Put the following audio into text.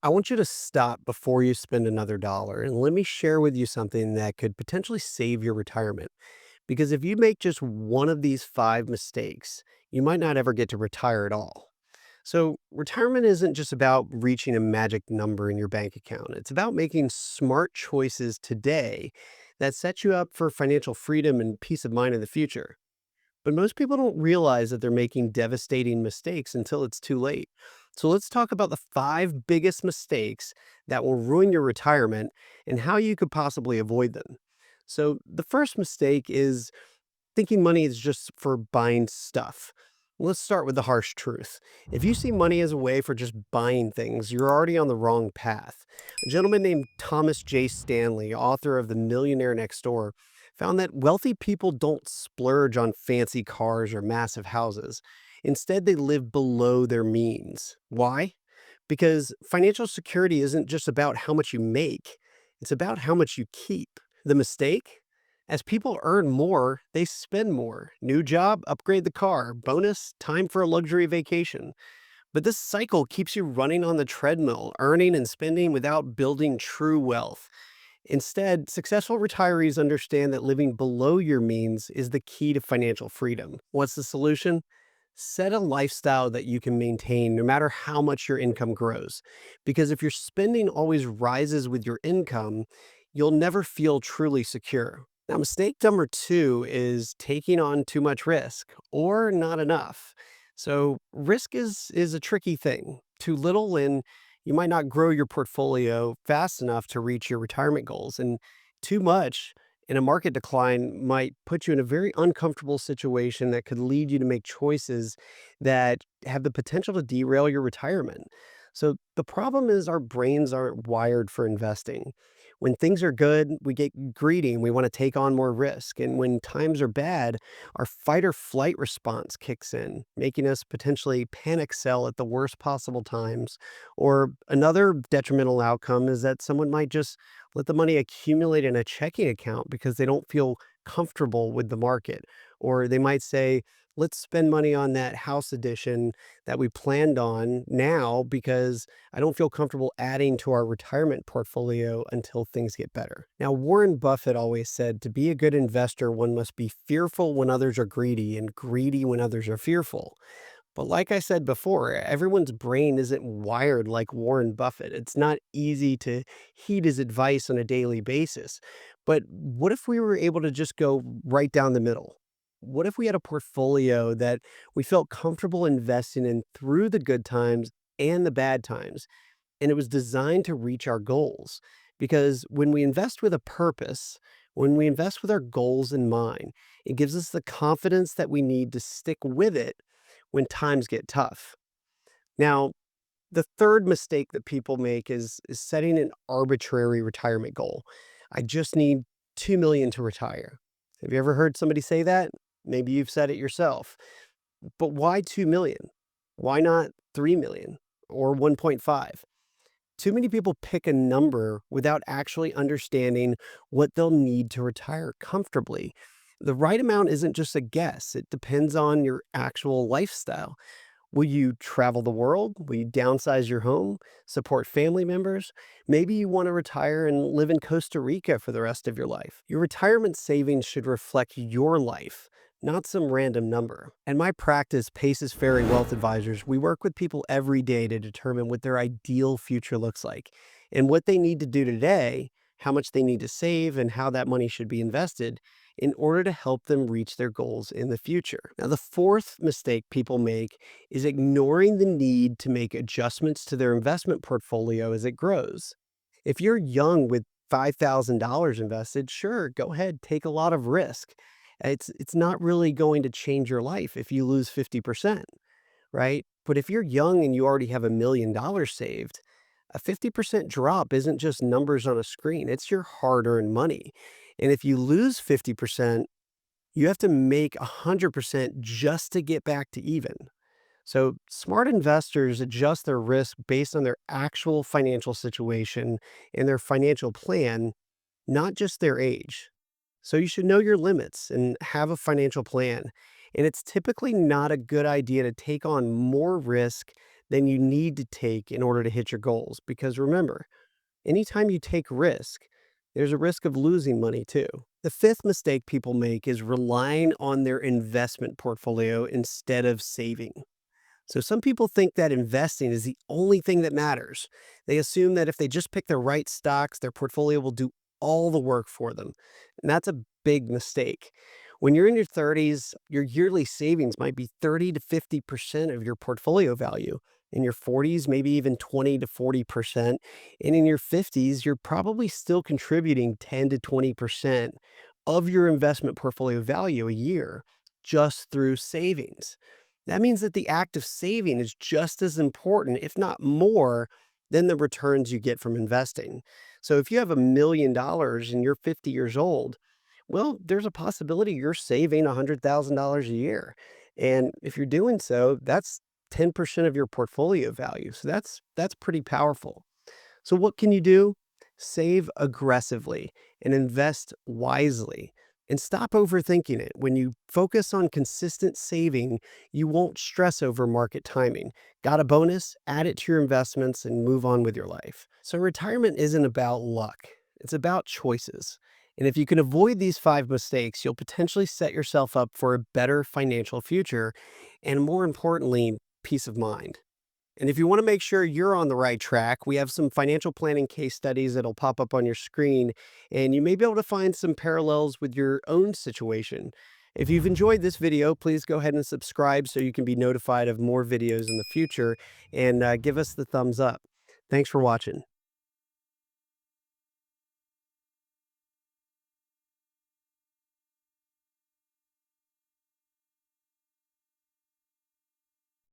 I want you to stop before you spend another dollar and let me share with you something that could potentially save your retirement. Because if you make just one of these five mistakes, you might not ever get to retire at all. So, retirement isn't just about reaching a magic number in your bank account. It's about making smart choices today that set you up for financial freedom and peace of mind in the future. But most people don't realize that they're making devastating mistakes until it's too late. So let's talk about the five biggest mistakes that will ruin your retirement and how you could possibly avoid them. So the first mistake is thinking money is just for buying stuff. Let's start with the harsh truth. If you see money as a way for just buying things, you're already on the wrong path. A gentleman named Thomas J. Stanley, author of The Millionaire Next Door, found that wealthy people don't splurge on fancy cars or massive houses. Instead, they live below their means. Why? Because financial security isn't just about how much you make, it's about how much you keep. The mistake? As people earn more, they spend more. New job, upgrade the car. Bonus, time for a luxury vacation. But this cycle keeps you running on the treadmill, earning and spending without building true wealth. Instead, successful retirees understand that living below your means is the key to financial freedom. What's the solution? Set a lifestyle that you can maintain no matter how much your income grows. Because if your spending always rises with your income, you'll never feel truly secure. Now, mistake number two is taking on too much risk or not enough. So, risk is a tricky thing. Too little, and you might not grow your portfolio fast enough to reach your retirement goals. And too much in a market decline might put you in a very uncomfortable situation that could lead you to make choices that have the potential to derail your retirement. So the problem is our brains aren't wired for investing. When things are good, we get greedy and we want to take on more risk. And when times are bad, our fight or flight response kicks in, making us potentially panic sell at the worst possible times. Or another detrimental outcome is that someone might just let the money accumulate in a checking account because they don't feel comfortable with the market. Or they might say, let's spend money on that house edition that we planned on now because I don't feel comfortable adding to our retirement portfolio until things get better. Now, Warren Buffett always said to be a good investor, one must be fearful when others are greedy and greedy when others are fearful. But like I said before, everyone's brain isn't wired like Warren Buffett. It's not easy to heed his advice on a daily basis. But what if we were able to just go right down the middle? What if we had a portfolio that we felt comfortable investing in through the good times and the bad times? And it was designed to reach our goals. Because when we invest with a purpose, when we invest with our goals in mind, it gives us the confidence that we need to stick with it when times get tough. Now, the third mistake that people make is setting an arbitrary retirement goal. I just need 2 million to retire. Have you ever heard somebody say that? Maybe you've said it yourself. But why 2 million? Why not 3 million or 1.5? Too many people pick a number without actually understanding what they'll need to retire comfortably. The right amount isn't just a guess, it depends on your actual lifestyle. Will you travel the world? Will you downsize your home? Support family members? Maybe you want to retire and live in Costa Rica for the rest of your life. Your retirement savings should reflect your life, not some random number. And my practice, Paces Ferry Wealth Advisors, we work with people every day to determine what their ideal future looks like and what they need to do today, how much they need to save, and how that money should be invested in order to help them reach their goals in the future. Now, the fourth mistake people make is ignoring the need to make adjustments to their investment portfolio as it grows. If you're young with $5,000 invested, sure, go ahead, take a lot of risk. It's not really going to change your life if you lose 50%, right? But if you're young and you already have $1 million saved, a 50% drop isn't just numbers on a screen, it's your hard earned money. And if you lose 50%, you have to make 100% just to get back to even. So, smart investors adjust their risk based on their actual financial situation and their financial plan, not just their age. So, you should know your limits and have a financial plan. And it's typically not a good idea to take on more risk than you need to take in order to hit your goals. Because remember, anytime you take risk, there's a risk of losing money too. The fifth mistake people make is relying on their investment portfolio instead of saving. So some people think that investing is the only thing that matters. They assume that if they just pick the right stocks, their portfolio will do all the work for them. And that's a big mistake. When you're in your 30s, your yearly savings might be 30 to 50% of your portfolio value. In your 40s, maybe even 20 to 40%. And in your 50s, you're probably still contributing 10 to 20% of your investment portfolio value a year just through savings. That means that the act of saving is just as important, if not more, than the returns you get from investing. So if you have $1 million and you're 50 years old, well, there's a possibility you're saving $100,000 a year. And if you're doing so, that's 10% of your portfolio value. So that's pretty powerful. So, what can you do? Save aggressively and invest wisely and stop overthinking it. When you focus on consistent saving, you won't stress over market timing. Got a bonus? Add it to your investments and move on with your life. So, retirement isn't about luck, it's about choices. And if you can avoid these five mistakes, you'll potentially set yourself up for a better financial future and, more importantly, peace of mind. And if you want to make sure you're on the right track, we have some financial planning case studies that'll pop up on your screen, and you may be able to find some parallels with your own situation. If you've enjoyed this video, please go ahead and subscribe so you can be notified of more videos in the future, and give us the thumbs up. Thanks for watching.